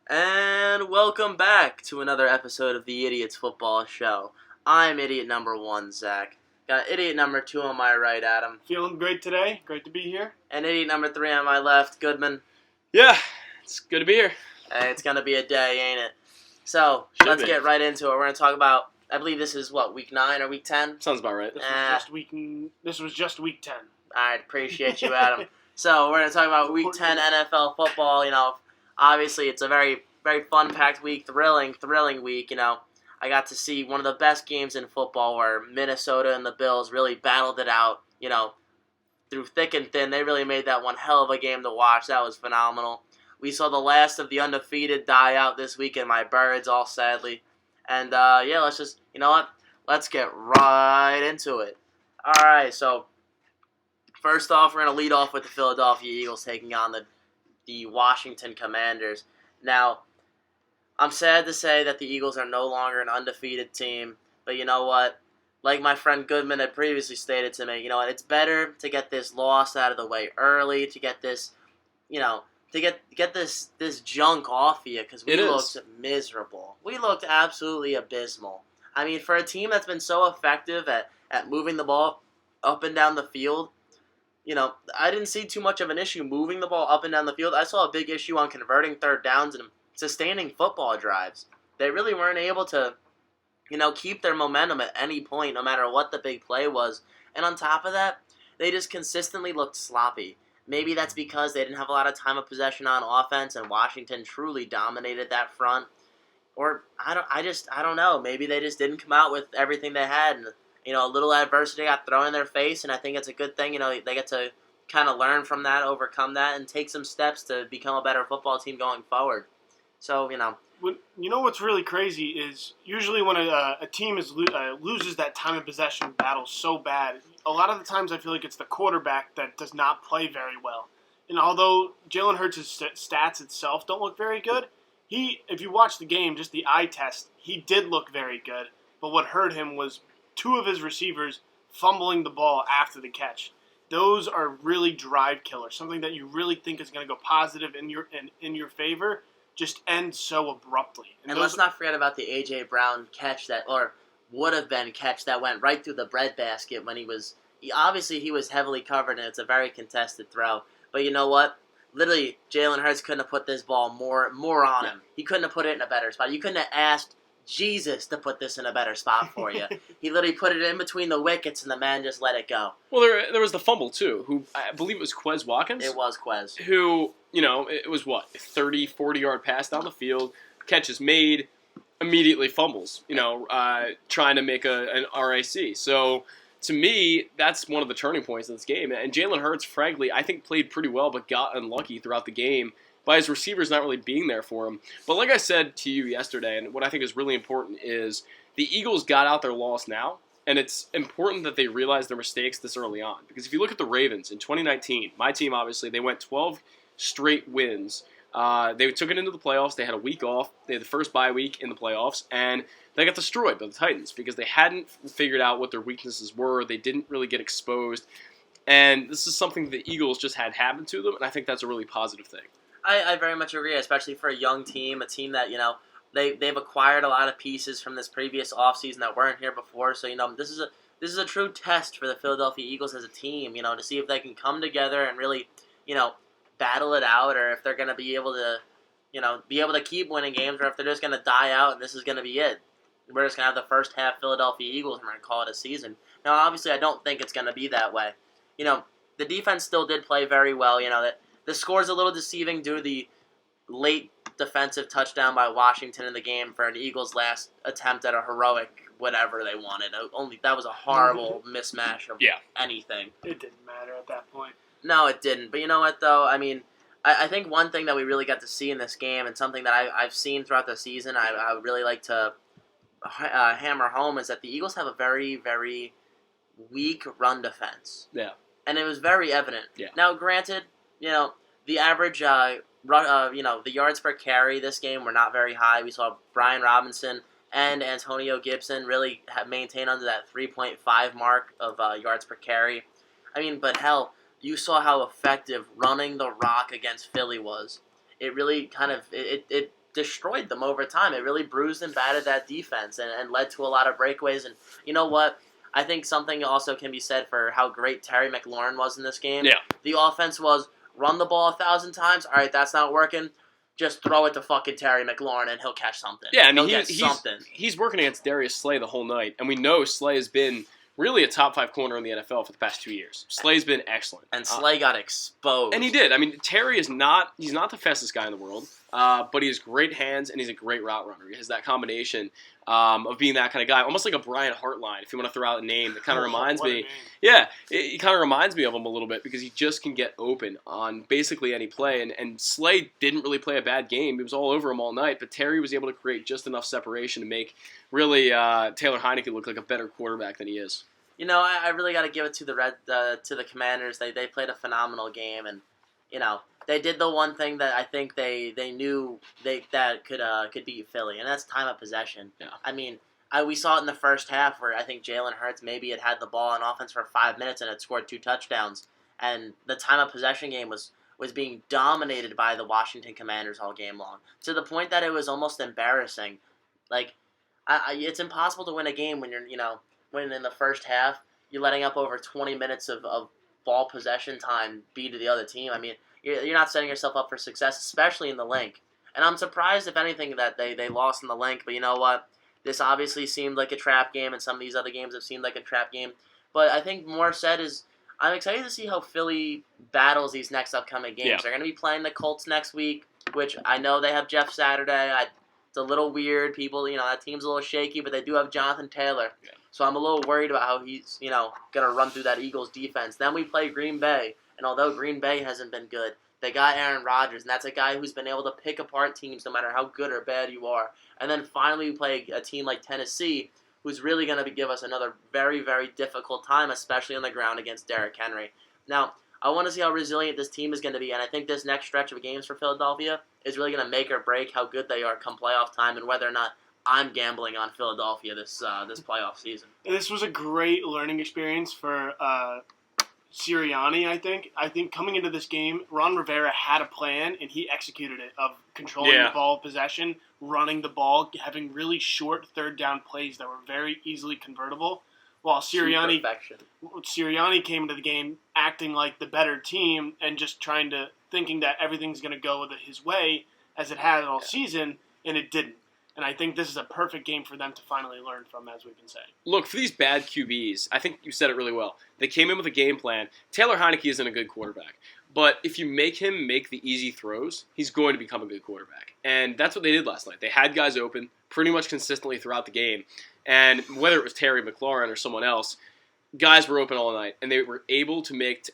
And welcome back to another episode of the Idiots Football Show. I'm idiot number one, Zach. Got idiot number two on my right, Adam. Feeling great today. Great to be here. And idiot number three on my left, Goodman. Yeah, it's good to be here. Hey, it's going to be a day, ain't it? So, let's get right into it. We're going to talk about, I believe this is, week 9 or week 10? Sounds about right. This was just week 10. I appreciate you, Adam. So, we're going to talk about week 10 NFL football. Obviously, it's a very, very fun-packed week, thrilling week. I got to see one of the best games in football where Minnesota and the Bills really battled it out, through thick and thin. They really made that one hell of a game to watch. That was phenomenal. We saw the last of the undefeated die out this week in my birds, all sadly. And, let's get right into it. All right, so first off, we're going to lead off with the Philadelphia Eagles taking on the Washington Commanders. Now, I'm sad to say that the Eagles are no longer an undefeated team, but you know what? Like my friend Goodman had previously stated to me, it's better to get this loss out of the way early, to get this, to get this junk off you, because we looked miserable. We looked absolutely abysmal. I mean, for a team that's been so effective at moving the ball up and down the field, I didn't see too much of an issue moving the ball up and down the field. I saw a big issue on converting third downs and sustaining football drives. They really weren't able to, keep their momentum at any point, no matter what the big play was. And on top of that, they just consistently looked sloppy. Maybe that's because they didn't have a lot of time of possession on offense, and Washington truly dominated that front. Or I don't know. Maybe they just didn't come out with everything they had, and a little adversity got thrown in their face, and I think it's a good thing. They get to kind of learn from that, overcome that, and take some steps to become a better football team going forward. So, what's really crazy is usually when a team loses that time of possession battle so bad, a lot of the times I feel like it's the quarterback that does not play very well. And although Jalen Hurts' stats itself don't look very good, if you watch the game, just the eye test, he did look very good. But what hurt him was two of his receivers fumbling the ball after the catch. Those are really drive killers. Something that you really think is going to go positive in your favor just ends so abruptly. And let's not forget about the A.J. Brown catch or would have been catch that went right through the breadbasket when he was heavily covered, and it's a very contested throw. But you know what? Literally, Jalen Hurts couldn't have put this ball more on him. He couldn't have put it in a better spot. You couldn't have asked Jesus to put this in a better spot for you. He literally put it in between the wickets, and the man just let it go. Well, there was the fumble, too, who I believe it was Quez Watkins. It was Quez. Who, it was what, a 30, 40-yard pass down the field, catch is made, immediately fumbles, trying to make an RIC. So, to me, that's one of the turning points of this game. And Jalen Hurts, frankly, I think played pretty well, but got unlucky throughout the game by his receivers not really being there for him. But like I said to you yesterday, and what I think is really important is the Eagles got out their loss now, and it's important that they realize their mistakes this early on. Because if you look at the Ravens in 2019, my team, obviously, they went 12 straight wins. They took it into the playoffs. They had a week off. They had the first bye week in the playoffs, and they got destroyed by the Titans because they hadn't figured out what their weaknesses were. They didn't really get exposed. And this is something the Eagles just had happen to them, and I think that's a really positive thing. I very much agree, especially for a young team, a team that, they've acquired a lot of pieces from this previous offseason that weren't here before. So, this is a true test for the Philadelphia Eagles as a team, to see if they can come together and really, battle it out, or if they're going to be able to keep winning games, or if they're just going to die out and this is going to be it. We're just going to have the first half Philadelphia Eagles and we're going to call it a season. Now, obviously, I don't think it's going to be that way. The defense still did play very well, that. The score's a little deceiving due to the late defensive touchdown by Washington in the game for an Eagles' last attempt at a heroic whatever they wanted. That was a horrible mismatch of anything. It didn't matter at that point. No, it didn't. But you know what, though? I mean, I think one thing that we really got to see in this game, and something that I've seen throughout the season, I would really like to hammer home, is that the Eagles have a very, very weak run defense. Yeah. And it was very evident. Yeah. Now, granted, the average, the yards per carry this game were not very high. We saw Brian Robinson and Antonio Gibson really maintain under that 3.5 mark of yards per carry. I mean, but hell, you saw how effective running the rock against Philly was. It really kind of it destroyed them over time. It really bruised and battered that defense and led to a lot of breakaways. And you know what? I think something also can be said for how great Terry McLaurin was in this game. Yeah. The offense was run the ball 1,000 times. All right, that's not working. Just throw it to fucking Terry McLaurin and he'll catch something. Yeah, I mean, he'll get something. He's working against Darius Slay the whole night, and we know Slay has been really a top 5 corner in the NFL for the past 2 years. Slay's been excellent. And Slay got exposed. And he did. I mean, Terry is he's not the fastest guy in the world, but he has great hands and he's a great route runner. He has that combination of being that kind of guy, almost like a Brian Hartline, if you want to throw out a name that kind of reminds me. Yeah, it kind of reminds me of him a little bit because he just can get open on basically any play. And Slay didn't really play a bad game. He was all over him all night, but Terry was able to create just enough separation to make really Taylor Heinicke look like a better quarterback than he is. You know, I really got to give it to the Commanders. They played a phenomenal game, and you know they did the one thing that I think they knew that could beat Philly, and that's time of possession. Yeah. I mean, we saw it in the first half where I think Jalen Hurts maybe had the ball on offense for 5 minutes and had scored 2 touchdowns, and the time of possession game was being dominated by the Washington Commanders all game long, to the point that it was almost embarrassing. Like, it's impossible to win a game when when in the first half you're letting up over 20 minutes of ball possession time be to the other team. I mean, you're not setting yourself up for success, especially in the link. And I'm surprised, if anything, that they lost in the link. But you know what? This obviously seemed like a trap game, and some of these other games have seemed like a trap game. But I think more said is I'm excited to see how Philly battles these next upcoming games. Yeah. They're going to be playing the Colts next week, which I know they have Jeff Saturday. It's a little weird. People, that team's a little shaky, but they do have Jonathan Taylor. Yeah. So I'm a little worried about how he's, going to run through that Eagles defense. Then we play Green Bay, and although Green Bay hasn't been good, they got Aaron Rodgers, and that's a guy who's been able to pick apart teams no matter how good or bad you are. And then finally we play a team like Tennessee, who's really going to give us another very, very difficult time, especially on the ground against Derrick Henry. Now, I want to see how resilient this team is going to be, and I think this next stretch of games for Philadelphia is really going to make or break how good they are come playoff time and whether or not I'm gambling on Philadelphia this playoff season. This was a great learning experience for Sirianni, I think. I think coming into this game, Ron Rivera had a plan, and he executed it, of controlling the ball possession, running the ball, having really short third down plays that were very easily convertible. While Sirianni came into the game acting like the better team and just thinking that everything's going to go his way, as it had all season, and it didn't. And I think this is a perfect game for them to finally learn from, as we can say. Look, for these bad QBs, I think you said it really well. They came in with a game plan. Taylor Heinicke isn't a good quarterback. But if you make him make the easy throws, he's going to become a good quarterback. And that's what they did last night. They had guys open pretty much consistently throughout the game. And whether it was Terry McLaurin or someone else, guys were open all night. And they were able to make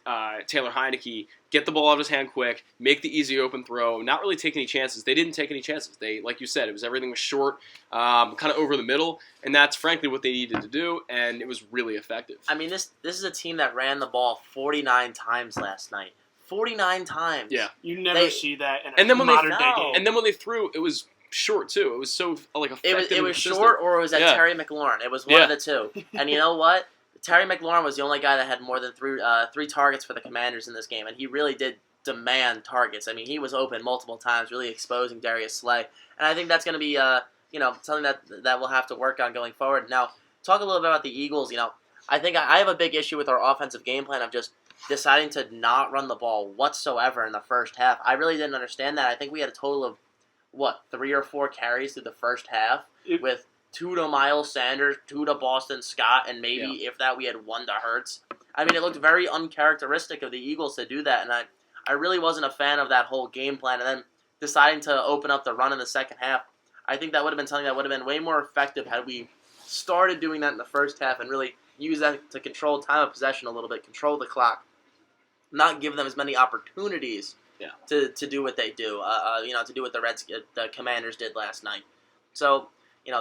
Taylor Heinicke get the ball out of his hand quick, make the easy open throw, not really take any chances. They didn't take any chances. They, like you said, everything was short, kind of over the middle, and that's frankly what they needed to do, and it was really effective. I mean, this is a team that ran the ball 49 times last night. 49 times. Yeah. You never see that in a modern-day game. And then when they threw, it was short, too. It was so, effective. It was short, or it was at Terry McLaurin. It was one of the two. And you know what? Terry McLaurin was the only guy that had more than three targets for the Commanders in this game, and he really did demand targets. I mean, he was open multiple times, really exposing Darius Slay, and I think that's going to be something that we'll have to work on going forward. Now, talk a little bit about the Eagles. I think I have a big issue with our offensive game plan of just deciding to not run the ball whatsoever in the first half. I really didn't understand that. I think we had a total of 3 or 4 carries through the first half with 2 to Miles Sanders, 2 to Boston Scott, and maybe, if that, we had 1 to Hurts. I mean, it looked very uncharacteristic of the Eagles to do that, and I really wasn't a fan of that whole game plan. And then deciding to open up the run in the second half, I think that would have been something that would have been way more effective had we started doing that in the first half and really use that to control time of possession a little bit, control the clock, not give them as many opportunities to do what they do, to do what the Commanders did last night. So,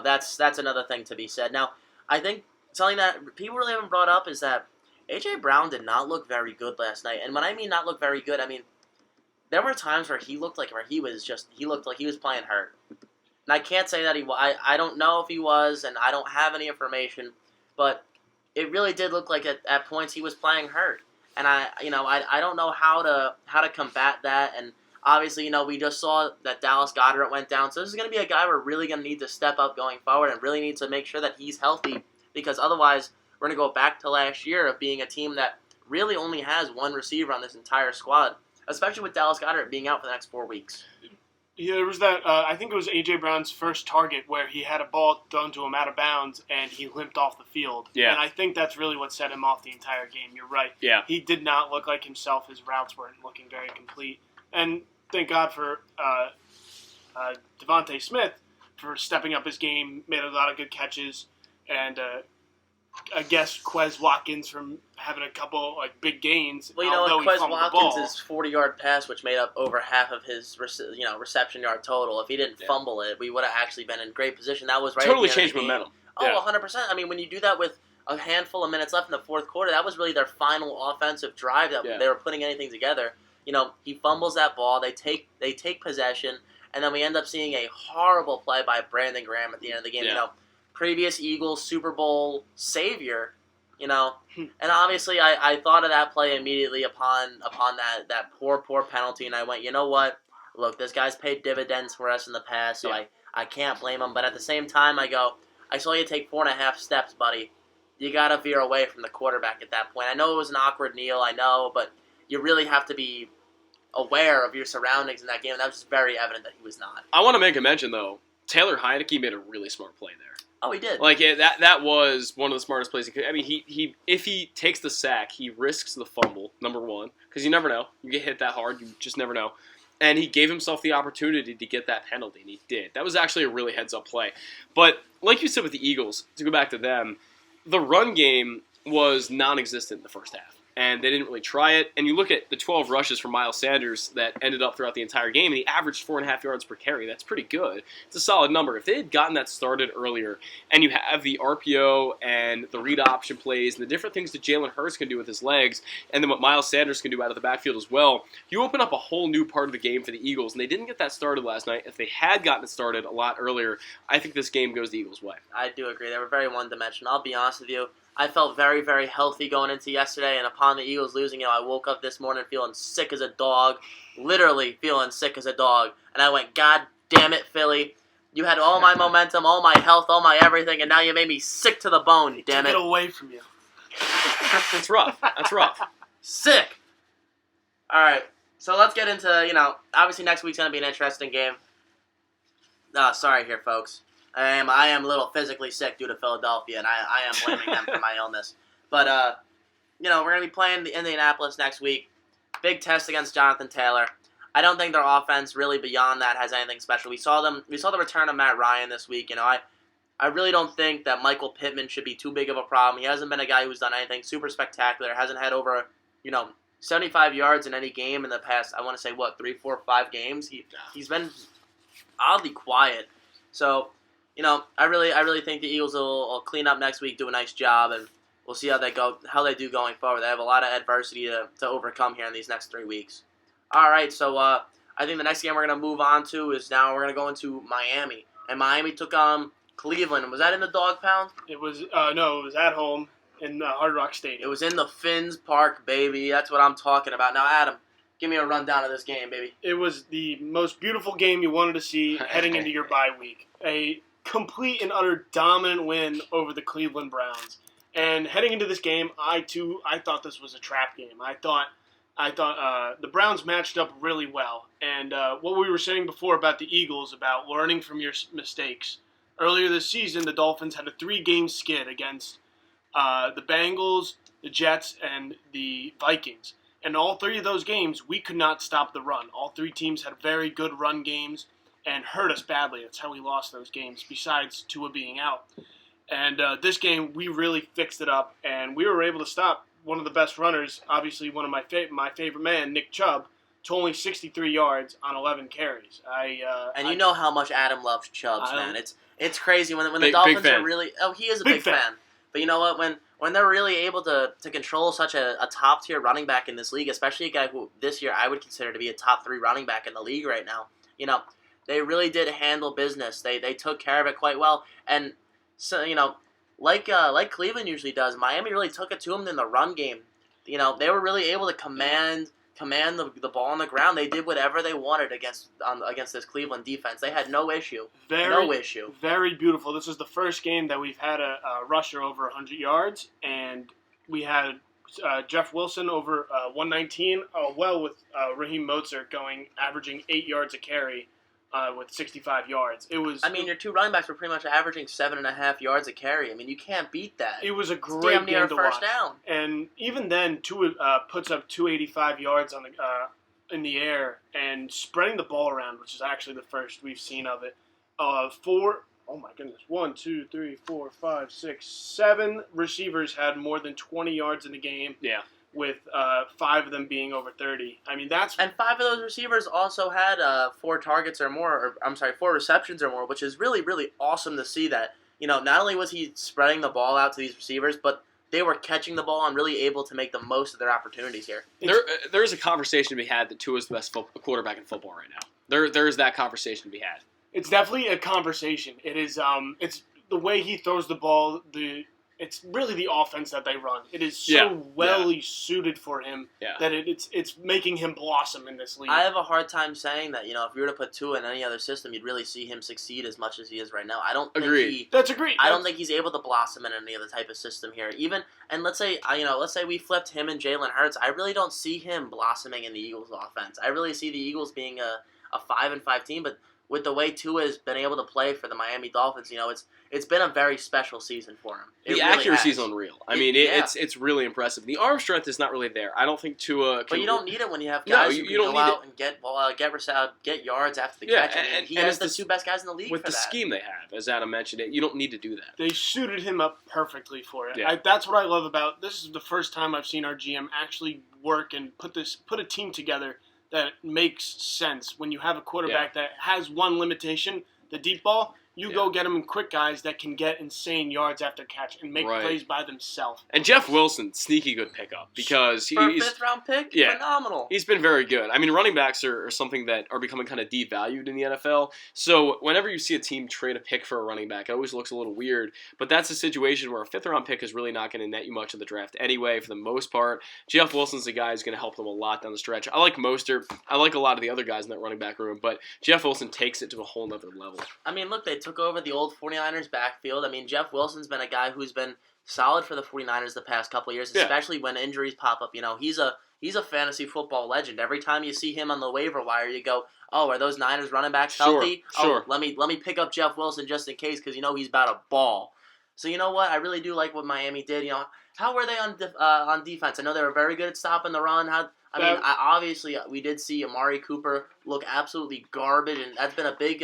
that's another thing to be said. Now, I think something that people really haven't brought up is that A.J. Brown did not look very good last night. And when I mean not look very good, I mean there were times where he looked like he was playing hurt. And I can't say that I don't know if he was, and I don't have any information, but it really did look like at points he was playing hurt. And I don't know how to combat that. And Obviously, we just saw that Dallas Goedert went down, so this is going to be a guy we're really going to need to step up going forward and really need to make sure that he's healthy, because otherwise we're going to go back to last year of being a team that really only has one receiver on this entire squad, especially with Dallas Goedert being out for the next 4 weeks. Yeah, there was that, I think it was A.J. Brown's first target where he had a ball thrown to him out of bounds and he limped off the field. Yeah. And I think that's really what set him off the entire game. You're right. Yeah. He did not look like himself. His routes weren't looking very complete. And thank God for Devontae Smith for stepping up his game, made a lot of good catches, and I guess Quez Watkins from having a couple big gains. Well, although he Quez fumbled the Watkins' ball. 40-yard pass, which made up over half of his reception yard total. If he didn't fumble it, we would have actually been in great position. That was right. Totally at the end changed of the game. momentum. Oh, 100%. I mean, when you do that with a handful of minutes left in the fourth quarter, that was really their final offensive drive that they were putting anything together. He fumbles that ball. They take possession, and then we end up seeing a horrible play by Brandon Graham at the end of the game. Yeah. Previous Eagles Super Bowl savior. And obviously I thought of that play immediately upon that poor penalty, and I went, you know what? Look, this guy's paid dividends for us in the past, so I can't blame him. But at the same time, I go, I saw you take 4.5 steps, buddy. You got to veer away from the quarterback at that point. I know it was an awkward kneel, I know, but you really have to be aware of your surroundings in that game, and that was very evident that he was not. I want to make a mention, though. Taylor Heineke made a really smart play there. Oh, he did. That was one of the smartest plays he could. I mean, he if he takes the sack, he risks the fumble, number one, because you never know. You get hit that hard, you just never know. And he gave himself the opportunity to get that penalty, and he did. That was actually a really heads-up play. But like you said with the Eagles, to go back to them, the run game was non-existent in the first half. And they didn't really try it. And you look at the 12 rushes from Miles Sanders that ended up throughout the entire game, and he averaged 4.5 yards per carry. That's pretty good. It's a solid number. If they had gotten that started earlier, and you have the RPO and the read option plays and the different things that Jalen Hurts can do with his legs, and then what Miles Sanders can do out of the backfield as well, you open up a whole new part of the game for the Eagles. And they didn't get that started last night. If they had gotten it started a lot earlier, I think this game goes the Eagles' way. I do agree. They were very one-dimensional. I'll be honest with you. I felt very, very healthy going into yesterday, and upon the Eagles losing, I woke up this morning feeling sick as a dog, literally feeling sick as a dog, and I went, God damn it, Philly. You had all my momentum, all my health, all my everything, and now you made me sick to the bone, damn it. Get away from you. That's rough. That's rough. Sick. All right, so let's get into, obviously next week's going to be an interesting game. Sorry here, folks. I am a little physically sick due to Philadelphia, and I am blaming them for my illness. But, we're going to be playing the Indianapolis next week. Big test against Jonathan Taylor. I don't think their offense really beyond that has anything special. We saw the return of Matt Ryan this week. I really don't think that Michael Pittman should be too big of a problem. He hasn't been a guy who's done anything super spectacular. Hasn't had over, 75 yards in any game in the past, I want to say, 3, 4, 5 games? He's been oddly quiet. So, I really think the Eagles will clean up next week, do a nice job, and we'll see how they do going forward. They have a lot of adversity to overcome here in these next 3 weeks. All right, so I think the next game we're going to move on to is now we're going to go into Miami. And Miami took on Cleveland. Was that in the Dog Pound? It was no, it was at home in Hard Rock Stadium. It was in the Finns Park, baby. That's what I'm talking about. Now, Adam, give me a rundown of this game, baby. It was the most beautiful game you wanted to see heading into your bye week. A complete and utter dominant win over the Cleveland Browns. And heading into this game, I thought this was a trap game. I thought the Browns matched up really well. And what we were saying before about the Eagles, about learning from your mistakes. Earlier this season, the Dolphins had a 3-game skid against the Bengals, the Jets, and the Vikings. And all 3 of those games, we could not stop the run. All 3 teams had very good run games and hurt us badly. That's how we lost those games, besides Tua being out. And this game, we really fixed it up, and we were able to stop one of the best runners, obviously one of my favorite man, Nick Chubb, to only 63 yards on 11 carries. You know how much Adam loves Chubbs, man. It's crazy when the Dolphins are really... Oh, he is a big fan. But you know what? When they're really able to control such a top-tier running back in this league, especially a guy who this year I would consider to be a top 3 running back in the league right now, they really did handle business. They took care of it quite well. And so, like Cleveland usually does, Miami really took it to them in the run game. They were really able to command command the ball on the ground. They did whatever they wanted against this Cleveland defense. They had no issue. No issue. Very beautiful. This is the first game that we've had a rusher over 100 yards, and we had Jeff Wilson over 119, with Raheem Mostert averaging 8 yards a carry with 65 yards. It was. I mean, your two running backs were pretty much averaging 7.5 yards a carry. I mean, you can't beat that. It was a great damn near game to first watch. down. And even then, Tua puts up 285 yards on the in the air and spreading the ball around, which is actually the first we've seen of it. 1, 2, 3, 4, 5, 6, 7 receivers had more than 20 yards in the game. Yeah. With 5 of them being over 30. I mean, that's... And 5 of those receivers also had 4 targets or more, 4 receptions or more, which is really, really awesome to see that. You know, not only was he spreading the ball out to these receivers, but they were catching the ball and really able to make the most of their opportunities here. There's a conversation to be had that Tua is the best quarterback in football right now. There's that conversation to be had. It's definitely a conversation. It is. It's the way he throws the ball. It's really the offense that they run. It is so suited for him that it's making him blossom in this league. I have a hard time saying that, you know, if you were to put Tua in any other system, you'd really see him succeed as much as he is right now. I don't think That's agreed. I don't think he's able to blossom in any other type of system here. Let's say we flipped him and Jalen Hurts. I really don't see him blossoming in the Eagles offense. I really see the Eagles being a 5-5 team, but with the way Tua has been able to play for the Miami Dolphins, you know, it's been a very special season for him. The accuracy is unreal. I mean, it's really impressive. The arm strength is not really there. I don't think Tua. But you don't need it when you have guys who can go out and get yards after the catch. And he has the 2 best guys in the league with the scheme they have, as Adam mentioned it. You don't need to do that. They suited him up perfectly for it. Yeah. That's what I love about this. Is the first time I've seen our GM actually work and put a team together that makes sense. When you have a quarterback that has one limitation, the deep ball, you go get him quick guys that can get insane yards after catch and make plays by themselves. And Jeff Wilson, sneaky good pickup because for a 5th-round pick, phenomenal. He's been very good. I mean, running backs are something that are becoming kind of devalued in the NFL. So whenever you see a team trade a pick for a running back, it always looks a little weird. But that's a situation where a 5th-round pick is really not going to net you much in the draft anyway, for the most part. Jeff Wilson's the guy who's going to help them a lot down the stretch. I like Mostert. I like a lot of the other guys in that running back room, but Jeff Wilson takes it to a whole nother level. I mean, look, they took over the old 49ers backfield. I mean, Jeff Wilson's been a guy who's been solid for the 49ers the past couple of years, especially when injuries pop up. You know, he's a fantasy football legend. Every time you see him on the waiver wire, you go, "Oh, are those Niners running backs healthy? Sure. Oh, let me pick up Jeff Wilson just in case, because you know he's about a ball." So you know what? I really do like what Miami did. You know, how were they on defense? I know they were very good at stopping the run. Obviously, we did see Amari Cooper look absolutely garbage, and that's been a big,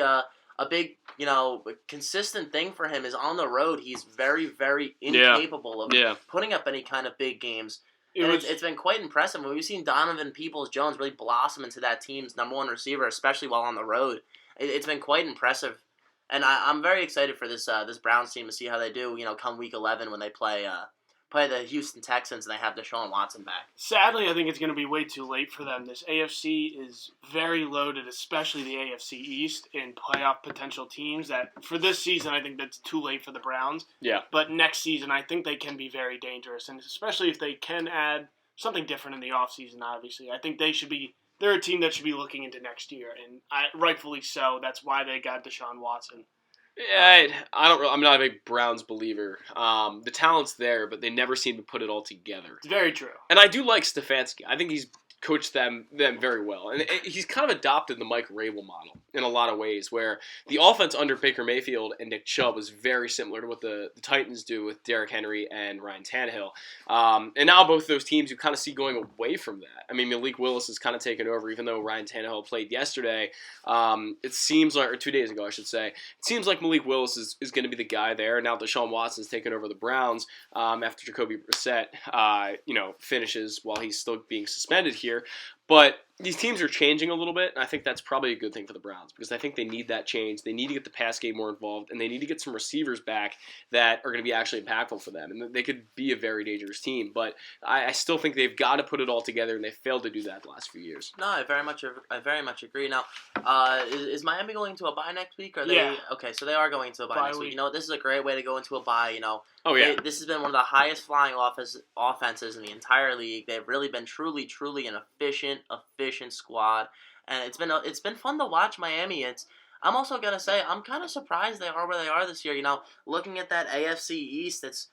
you know, consistent thing for him is on the road. He's very, very incapable of putting up any kind of big games. It's been quite impressive. We've seen Donovan Peoples-Jones really blossom into that team's #1 receiver, especially while on the road. It's been quite impressive. And I'm very excited for this Browns team to see how they do, you know, come Week 11 when they play the Houston Texans and they have Deshaun Watson back. Sadly, I think it's going to be way too late for them. This AFC is very loaded, especially the AFC East, in playoff potential teams. That for this season, I think that's too late for the Browns. Yeah. But next season, I think they can be very dangerous, and especially if they can add something different in the offseason, obviously. I think they're a team that should be looking into next year, and rightfully so. That's why they got Deshaun Watson. Yeah, I'm not a big Browns believer. The talent's there, but they never seem to put it all together. It's very true. And I do like Stefanski. I think he's coached them very well. And he's kind of adopted the Mike Rabel model in a lot of ways, where the offense under Baker Mayfield and Nick Chubb was very similar to what the Titans do with Derrick Henry and Ryan Tannehill. And now both those teams you kind of see going away from that. I mean, Malik Willis has kind of taken over, even though Ryan Tannehill played yesterday. It seems like, or 2 days ago, I should say, it seems like Malik Willis is going to be the guy there. Now Deshaun Watson's taken over the Browns after Jacoby Brissett, finishes while he's still being suspended here. But these teams are changing a little bit, and I think that's probably a good thing for the Browns because I think they need that change. They need to get the pass game more involved, and they need to get some receivers back that are going to be actually impactful for them. And they could be a very dangerous team, but I still think they've got to put it all together, and they've failed to do that the last few years. No, I very much agree. Now, is Miami going to a bye next week? Or Yeah. Okay, so they are going to a bye next week. You know, this is a great way to go into a bye. You know, Oh, yeah. this has been one of the highest flying offenses in the entire league. They've really been truly an efficient squad, and it's been fun to watch Miami. I'm also gonna say I'm kind of surprised they are where they are this year. You know, looking at that AFC East, it's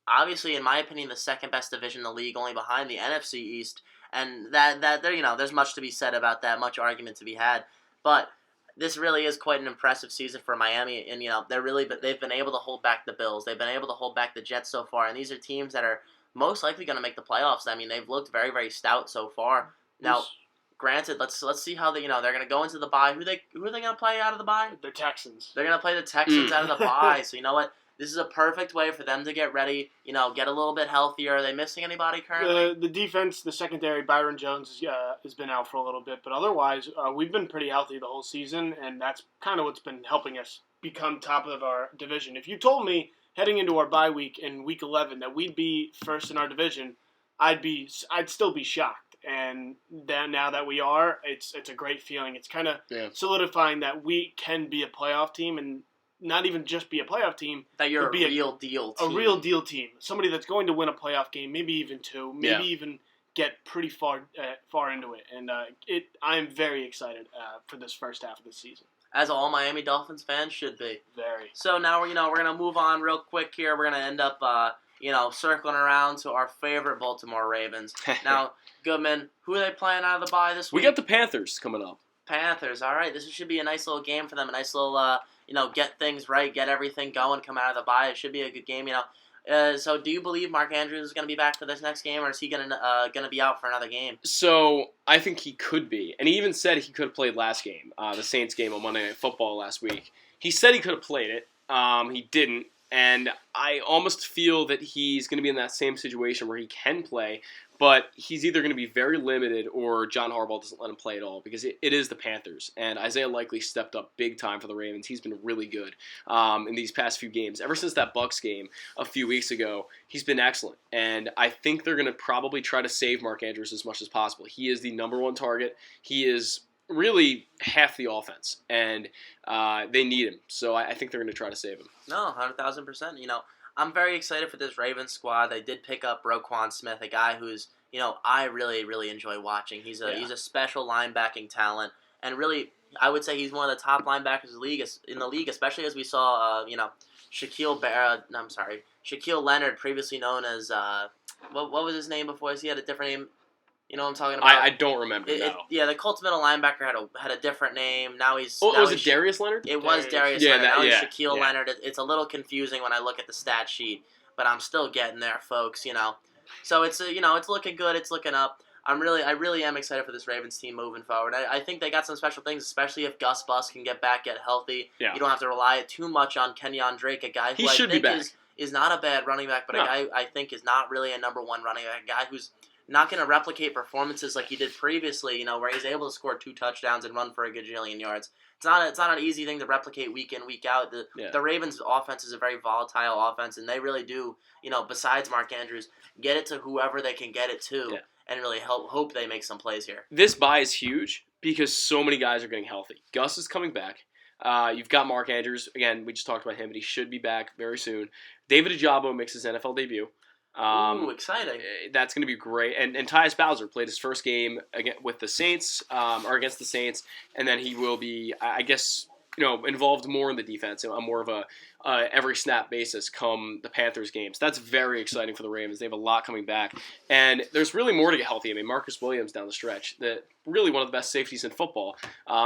obviously, in my opinion, the second best division in the league, only behind the NFC East, and that there, you know, there's much to be said about that, much argument to be had, but this really is quite an impressive season for Miami, and you know they've been able to hold back the Bills, they've been able to hold back the Jets so far, and these are teams that are most likely going to make the playoffs. I mean, they've looked very, very stout so far. Now, granted, let's see how they're going to go into the bye. Who are they going to play out of the bye? The Texans. They're going to play the Texans out of the bye. So you know what? This is a perfect way for them to get ready. You know, get a little bit healthier. Are they missing anybody currently? The defense, the secondary, Byron Jones has been out for a little bit, but otherwise, we've been pretty healthy the whole season, and that's kind of what's been helping us become top of our division. If you told me heading into our bye week in week 11 that we'd be first in our division, I'd still be shocked. And then now that we are, it's a great feeling. It's kind of solidifying that we can be a playoff team, and not even just be a playoff team. That you're a real deal team. A real deal team. Somebody that's going to win a playoff game, maybe even two, maybe even get pretty far into it. And I am very excited for this first half of the season. As all Miami Dolphins fans should be. Very. So now we're gonna move on real quick here. We're gonna end up circling around to our favorite Baltimore Ravens. Now, Goodman, who are they playing out of the bye this week? We got the Panthers coming up. Panthers. All right, this should be a nice little game for them. A nice little get things right, get everything going, come out of the bye. It should be a good game. So do you believe Mark Andrews is going to be back for this next game, or is he going to be out for another game? So I think he could be, and he even said he could have played last game, the Saints game on Monday Night Football last week. He said he could have played it. He didn't, and I almost feel that he's going to be in that same situation where he can play, but he's either going to be very limited or John Harbaugh doesn't let him play at all because it is the Panthers. And Isaiah Likely stepped up big time for the Ravens. He's been really good in these past few games. Ever since that Bucs game a few weeks ago, he's been excellent. And I think they're going to probably try to save Mark Andrews as much as possible. He is the number one target. He is really half the offense, and they need him. So I think they're going to try to save him. No, 100,000%. I'm very excited for this Ravens squad. They did pick up Roquan Smith, a guy who's, I really, really enjoy watching. He's a special linebacking talent, and really, I would say he's one of the top linebackers in the league, especially as we saw, Shaquille Leonard, previously known as, what was his name before? He had a different name. You know what I'm talking about? I don't remember. The Colts middle linebacker had a different name. Now he's. Was it Darius Leonard? It was Darius Leonard. Now he's Shaquille Leonard. It's a little confusing when I look at the stat sheet, but I'm still getting there, folks. So it's it's looking good. It's looking up. I really am excited for this Ravens team moving forward. I think they got some special things, especially if Gus Bus can get back, get healthy. Yeah. You don't have to rely too much on Kenyon Drake, a guy who I think is not a bad running back, but a guy I think is not really a number one running back. A guy who's not going to replicate performances like he did previously, where he's able to score 2 touchdowns and run for a gajillion yards. It's not an easy thing to replicate week in, week out. The Ravens' offense is a very volatile offense, and they really do, besides Mark Andrews, get it to whoever they can get it to, and really hope they make some plays here. This bye is huge because so many guys are getting healthy. Gus is coming back. You've got Mark Andrews. Again, we just talked about him, but he should be back very soon. David Ojabo makes his NFL debut. Exciting. That's going to be great. And Tyus Bowser played his first game with the Saints, or against the Saints, and then he will be, I guess, involved more in the defense on more of a every snap basis come the Panthers games. That's very exciting for the Ravens. They have a lot coming back. And there's really more to get healthy. I mean, Marcus Williams down the stretch, really one of the best safeties in football,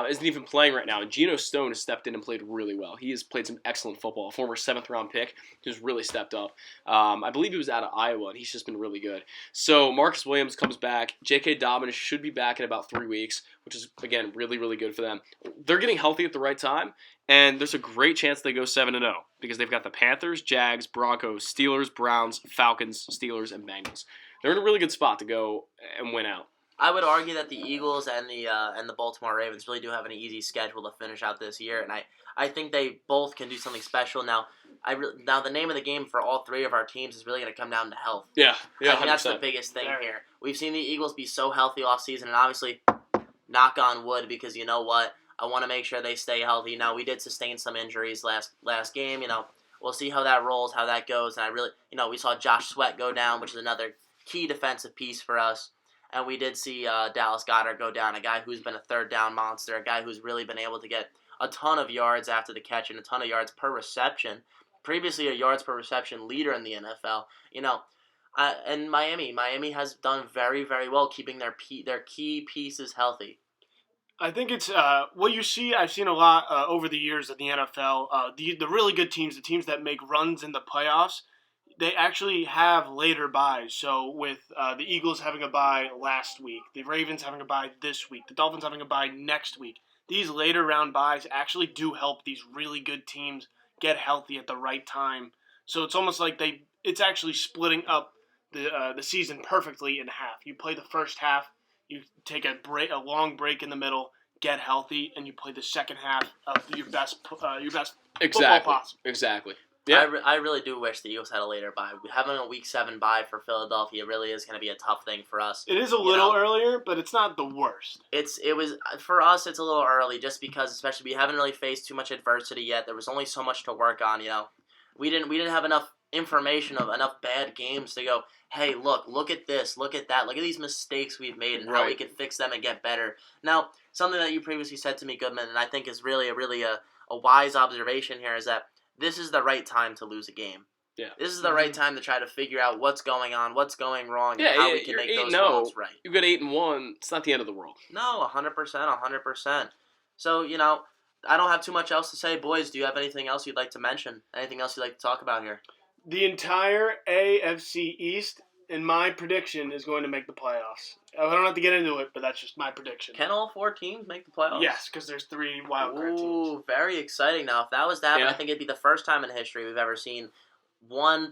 isn't even playing right now. And Geno Stone has stepped in and played really well. He has played some excellent football. A former 7th-round pick who's really stepped up. I believe he was out of Iowa, and he's just been really good. So Marcus Williams comes back. J.K. Dobbins should be back in about 3 weeks, which is, again, really, really good for them. They're getting healthy at the right time, and there's a great chance they go 7-0 because they've got the Panthers, Jags, Broncos, Steelers, Browns, Falcons, Steelers, and Bengals. They're in a really good spot to go and win out. I would argue that the Eagles and the Baltimore Ravens really do have an easy schedule to finish out this year, and I think they both can do something special. Now, now the name of the game for all three of our teams is really going to come down to health. Yeah, I think that's 100%. the biggest thing Very. here. We've seen the Eagles be so healthy off season, and obviously, knock on wood, because you know what, I want to make sure they stay healthy. Now, we did sustain some injuries last game. We'll see how that rolls, how that goes, and I really, we saw Josh Sweat go down, which is another key defensive piece for us. And we did see Dallas Goedert go down, a guy who's been a third down monster, a guy who's really been able to get a ton of yards after the catch and a ton of yards per reception. Previously a yards per reception leader in the NFL. And Miami has done very, very well keeping their key pieces healthy. I think it's what you see. I've seen a lot over the years of the NFL. The really good teams, the teams that make runs in the playoffs, they actually have later buys. So with the Eagles having a bye last week, the Ravens having a bye this week, the Dolphins having a bye next week, these later round buys actually do help these really good teams get healthy at the right time. So it's almost like it's actually splitting up the season perfectly in half. You play the first half, you take a long break in the middle, get healthy, and you play the second half of your best football possible. Exactly. Yeah. I really do wish the Eagles had a later bye. Having a Week 7 bye for Philadelphia really is going to be a tough thing for us. It is a little earlier, but it's not the worst. It was for us. It's a little early just because, especially, we haven't really faced too much adversity yet. There was only so much to work on. We didn't have enough information of enough bad games to go, hey, look at this, look at that, look at these mistakes we've made and how we can fix them and get better. Now, something that you previously said to me, Goodman, and I think is really a wise observation here, is that this is the right time to lose a game. Yeah. This is the right time to try to figure out what's going on, what's going wrong, and how we can make those wrongs right. You got 8-1. It's not the end of the world. No, 100%. So, I don't have too much else to say. Boys, do you have anything else you'd like to mention? Anything else you'd like to talk about here? The entire AFC East, in my prediction, is going to make the playoffs. I don't have to get into it, but that's just my prediction. Can all 4 teams make the playoffs? Yes, because there's 3 wild card teams. Ooh, very exciting. Now, if that was that, I think it'd be the first time in history we've ever seen one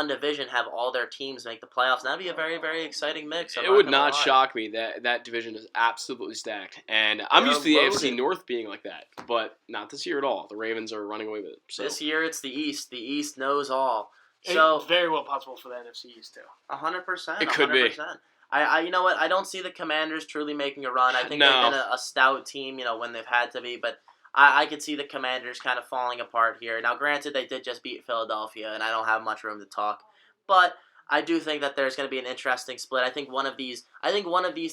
division have all their teams make the playoffs. And that'd be a very, very exciting mix. It would not shock me that division is absolutely stacked. And I'm used to the AFC North being like that, but not this year at all. The Ravens are running away with it. So. This year it's the East. The East knows all. So it's very well possible for the NFC East, too. 100%. It could be. You know what? I don't see the Commanders truly making a run. I think they've been a stout team, when they've had to be, but I could see the Commanders kind of falling apart here. Now, granted, they did just beat Philadelphia, and I don't have much room to talk, but I do think that there's going to be an interesting split. I think one of these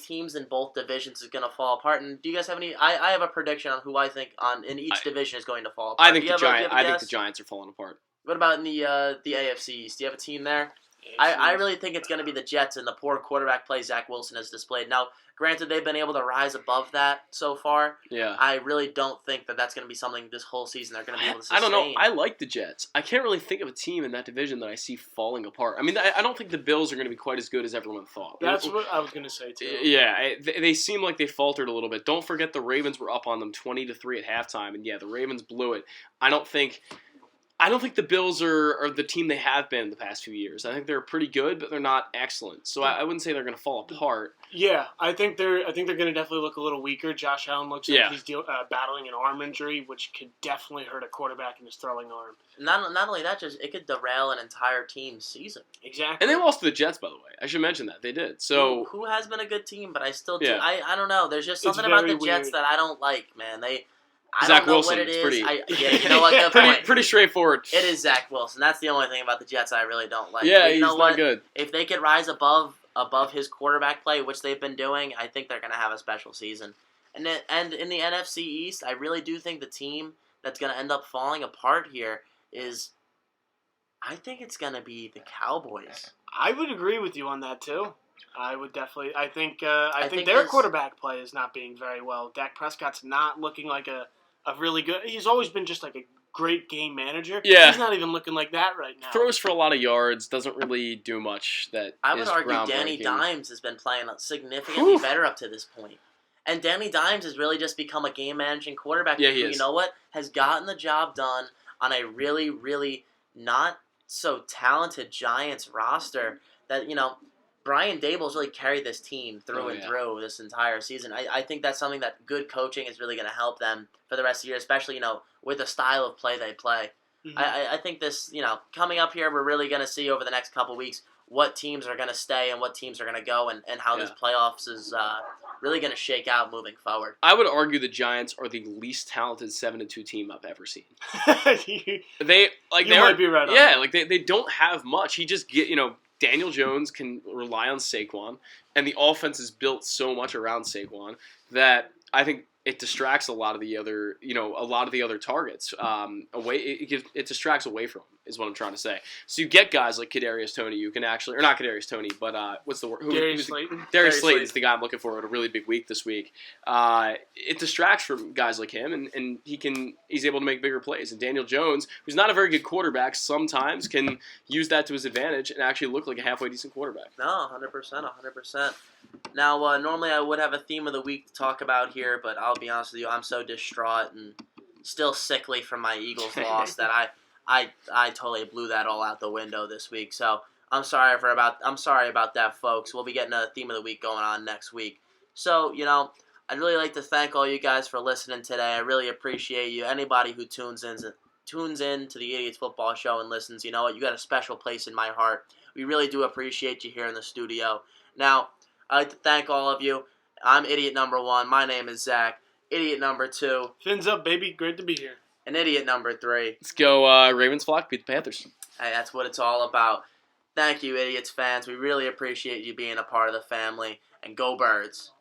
teams in both divisions is going to fall apart. And do you guys have any? I have a prediction on who I think in each division is going to fall apart. I think the Giants are falling apart. What about in the AFC East? Do you have a team there? I really think it's going to be the Jets and the poor quarterback play Zach Wilson has displayed. Now, granted, they've been able to rise above that so far. Yeah. I really don't think that that's going to be something this whole season they're going to be able to sustain. I don't know. I like the Jets. I can't really think of a team in that division that I see falling apart. I mean, I don't think the Bills are going to be quite as good as everyone thought. That's what I was going to say, too. Yeah, they seem like they faltered a little bit. Don't forget the Ravens were up on them 20-3 at halftime, and the Ravens blew it. I don't think the Bills are the team they have been the past few years. I think they're pretty good, but they're not excellent. So I wouldn't say they're going to fall apart. Yeah, I think they're going to definitely look a little weaker. Josh Allen looks like he's battling an arm injury, which could definitely hurt a quarterback in his throwing arm. Not only that, just it could derail an entire team's season. Exactly. And they lost to the Jets, by the way. I should mention that they did. So who has been a good team, but I still do. I don't know. There's just something about the Jets that I don't like, man. Zach Wilson. What it is. Pretty, you know what? pretty straightforward. It is Zach Wilson. That's the only thing about the Jets I really don't like. Yeah, he's not good. If they could rise above his quarterback play, which they've been doing, I think they're going to have a special season. And in the NFC East, I really do think the team that's going to end up falling apart here is, I think it's going to be the Cowboys. I would agree with you on that too. I would definitely. I think their quarterback play is not being very well. Dak Prescott's not looking like a really good. He's always been just like a great game manager. Yeah. He's not even looking like that right now. Throws for a lot of yards, doesn't really do much. I would argue Danny Dimes has been playing significantly better up to this point. And Danny Dimes has really just become a game managing quarterback. Yeah, he is. You know what? Has gotten the job done on a really, really not so talented Giants roster that, Brian Dable's really carried this team through Oh, and yeah. through this entire season. I think that's something that good coaching is really going to help them for the rest of the year, especially, with the style of play they play. Mhm. I think this, coming up here, we're really going to see over the next couple weeks what teams are going to stay and what teams are going to go and how this playoffs is really going to shake out moving forward. I would argue the Giants are the least talented 7-2 team I've ever seen. you They might be right on Yeah, that. they don't have much. He just Daniel Jones can rely on Saquon, and the offense is built so much around Saquon that I think it distracts a lot of the other targets away. It distracts away from him, is what I'm trying to say. So you get guys like Kadarius Toney, you can actually, or not Kadarius Toney, but what's the word? Darius Slayton. Darius Darius Slayton is Slayton. the guy I'm looking for at a really big week this week. It distracts from guys like him, and he's able to make bigger plays. And Daniel Jones, who's not a very good quarterback, sometimes can use that to his advantage and actually look like a halfway decent quarterback. No, 100%. Now, normally I would have a theme of the week to talk about here, but I'll be honest with you, I'm so distraught and still sickly from my Eagles loss that I totally blew that all out the window this week. So I'm sorry about that, folks. We'll be getting a theme of the week going on next week. So, I'd really like to thank all you guys for listening today. I really appreciate you. Anybody who tunes in to the Idiots Football Show and listens, you know what? You got a special place in my heart. We really do appreciate you here in the studio. Now, I'd like to thank all of you. I'm idiot number 1. My name is Zach. Idiot number 2. Fins up, baby. Great to be here. And idiot number 3. Let's go Ravens flock, beat the Panthers. Hey, that's what it's all about. Thank you, Idiots fans. We really appreciate you being a part of the family. And go Birds.